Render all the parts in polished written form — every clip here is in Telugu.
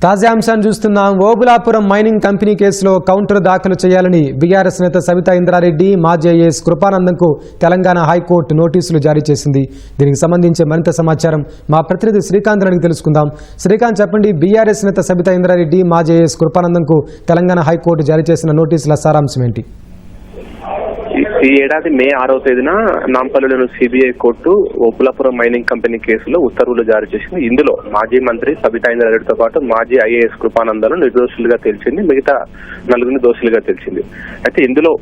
తాజా అంశాన్ని చూస్తున్నాం. ఓబులాపురం మైనింగ్ కంపెనీ కేసులో కౌంటర్ దాఖలు చేయాలని బీఆర్ఎస్ నేత సబితా ఇంద్రారెడ్డి, మాజీ ఐఏఎస్ కృపానందంకు తెలంగాణ హైకోర్టు నోటీసులు జారీ చేసింది. దీనికి సంబంధించి మరింత సమాచారం మా ప్రతినిధి శ్రీకాంత్ అడిగి తెలుసుకుందాం. శ్రీకాంత్, చెప్పండి, బీఆర్ఎస్ నేత సబితా ఇంద్రారెడ్డి, మాజీ ఐఏఎస్ కృపానందంకు తెలంగాణ హైకోర్టు జారీ చేసిన నోటీసుల సారాంశం ఏంటి? ఈ ఏడాది మే 6వ తేదీన నాంపల్లిలోని CBI court Obulapuram mining company కేసులో ఉత్తర్వులు జారీ చేసింది. ఇందులో మాజీ మంత్రి సబితా ఇంద్రారెడ్డితో పాటు మాజీ ఐఏఎస్ కృపానందను నిర్దోషులుగా తేల్చింది, మిగతా నలుగురిని దోషులుగా తేల్చింది. అయితే ఇందులో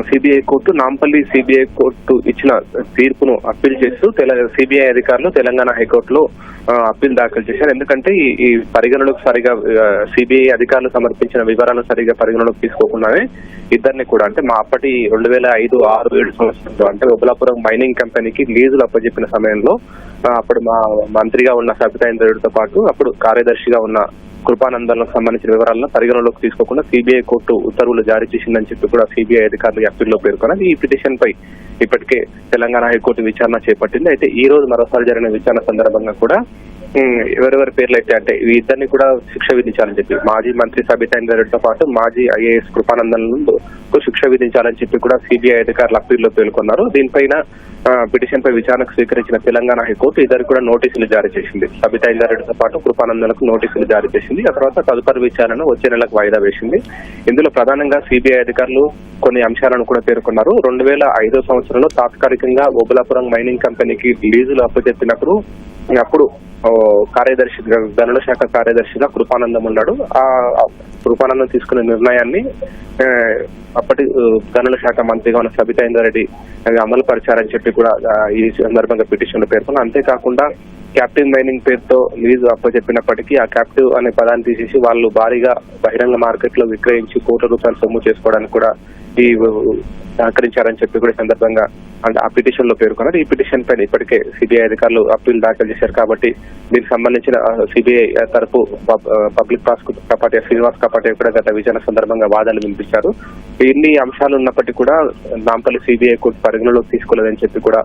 CBI court Nampally CBI court ఇచ్చిన తీర్పును అప్పీల్ చేస్తూ సిబిఐ అధికారులు తెలంగాణ హైకోర్టులో అప్పీల్ దాఖలు చేశారు. ఎందుకంటే ఈ పరిగణలోకి సరిగా సిబిఐ అధికారులు సమర్పించిన వివరాలను సరిగా పరిగణలోకి తీసుకోకుండానే ఇద్దరిని కూడా అంటే మా అప్పటి 2005, 6, 7 సంవత్సరంలో అంటే ఓబులాపురం మైనింగ్ కంపెనీకి లీజులు అప్పచెప్పిన సమయంలో అప్పుడు మా మంత్రిగా ఉన్న సబితా ఇంద్రారెడ్డితో పాటు అప్పుడు కార్యదర్శిగా ఉన్న కృపానందన్లకు సంబంధించిన వివరాలను పరిగణలోకి తీసుకోకుండా సిబిఐ కోర్టు ఉత్తర్వులు జారీ చేసిందని చెప్పి కూడా సిబిఐ అధికారులు అప్పీల్లో పేర్కొన్నారు. ఈ పిటిషన్ పై ఇప్పటికే తెలంగాణ హైకోర్టు విచారణ చేపట్టింది. అయితే ఈ రోజు మరోసారి జరిగిన విచారణ సందర్భంగా కూడా ఎవరెవరి పేర్లు అయితే అంటే ఈ ఇద్దరిని కూడా శిక్ష విధించాలని చెప్పి మాజీ మంత్రి సబితా ఇంద్రారెడ్డితో పాటు మాజీ ఐఏఎస్ కృపానందన్కు శిక్ష విధించాలని చెప్పి కూడా సిబిఐ అధికారులు అప్పీల్లో పేర్కొన్నారు. దీనిపైన పిటిషన్ పై విచారణకు స్వీకరించిన తెలంగాణ హైకోర్టు ఇద్దరికి కూడా నోటీసులు జారీ చేసింది. సబితా ఇంద్రారెడ్డితో పాటు కృపానందన్కు నోటీసులు జారీ చేసింది. ఆ తర్వాత తదుపరి విచారణను వచ్చే నెలకు వాయిదా వేసింది. ఇందులో ప్రధానంగా సిబిఐ అధికారులు కొన్ని అంశాలను కూడా పేర్కొన్నారు. 2005వ సంవత్సరంలో తాత్కాలికంగా ఓబులాపురం మైనింగ్ కంపెనీకి లీజులు అప్పచెప్పినప్పుడు అప్పుడు కార్యదర్శి గనుల శాఖ కార్యదర్శిగా కృపానందం ఉన్నాడు. ఆ కృపానందం తీసుకునే నిర్ణయాన్ని అప్పటి గనుల శాఖ మంత్రిగా ఉన్న సబితా ఇంద్రారెడ్డి అమలు పరిచారని చెప్పి కూడా ఈ సందర్భంగా పిటిషన్ పేర్కొన్నారు. అంతేకాకుండా క్యాప్టివ్ మైనింగ్ పేరుతో లీజు అప్పచెప్పినప్పటికీ ఆ క్యాప్టివ్ అనే పదాన్ని తీసేసి వాళ్ళు భారీగా బహిరంగ మార్కెట్ లో విక్రయించి కోట్ల రూపాయలు సొమ్ము చేసుకోవడానికి కూడా ఈ సహకరించారని చెప్పి కూడా సందర్భంగా ఆ పిటిషన్ లో పేర్కొన్నారు. ఈ పిటిషన్ పైన ఇప్పటికే సిబిఐ అధికారులు అప్పీల్ దాఖలు చేశారు. కాబట్టి దీనికి సంబంధించిన సిబిఐ తరపు పబ్లిక్ ప్రాసిక్యూటర్ కపాటియా శ్రీనివాస్ కపాటియా కూడా గత విచారణ సందర్భంగా వాదనలు వినిపించారు. ఇన్ని అంశాలు ఉన్నప్పటికీ కూడా నాంపల్లి సిబిఐ కోర్టు పరిగణలోకి తీసుకోలేదని చెప్పి కూడా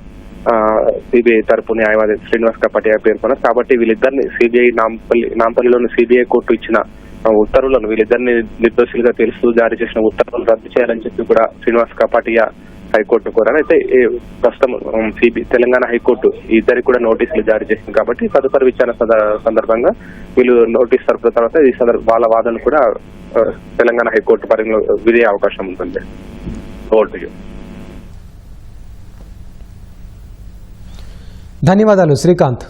సిబిఐ తరపు న్యాయవాది శ్రీనివాస్ కపాటియా పేర్కొన్నారు. కాబట్టి వీళ్ళిద్దరిని సిబిఐ నాంపల్లిలోని సిబిఐ కోర్టు ఇచ్చిన ఉత్తర్వులను వీళ్ళిద్దరిని నిర్దోషులుగా తెలుస్తూ జారీ చేసిన ఉత్తర్వులను రద్దు చేయాలని చెప్పి కూడా శ్రీనివాస్ కపాటియా హైకోర్టు కోరారు. అయితే ప్రస్తుతం తెలంగాణ హైకోర్టు ఇద్దరికి కూడా నోటీసులు జారీ చేసింది. కాబట్టి తదుపరి విచారణ సందర్భంగా వీళ్ళు నోటీస్ తరపున తర్వాత ఈ వాళ్ళ వాదన కూడా తెలంగాణ హైకోర్టు పరిగణలో విధించే అవకాశం ఉంటుంది. ధన్యవాదాలు శ్రీకాంత్.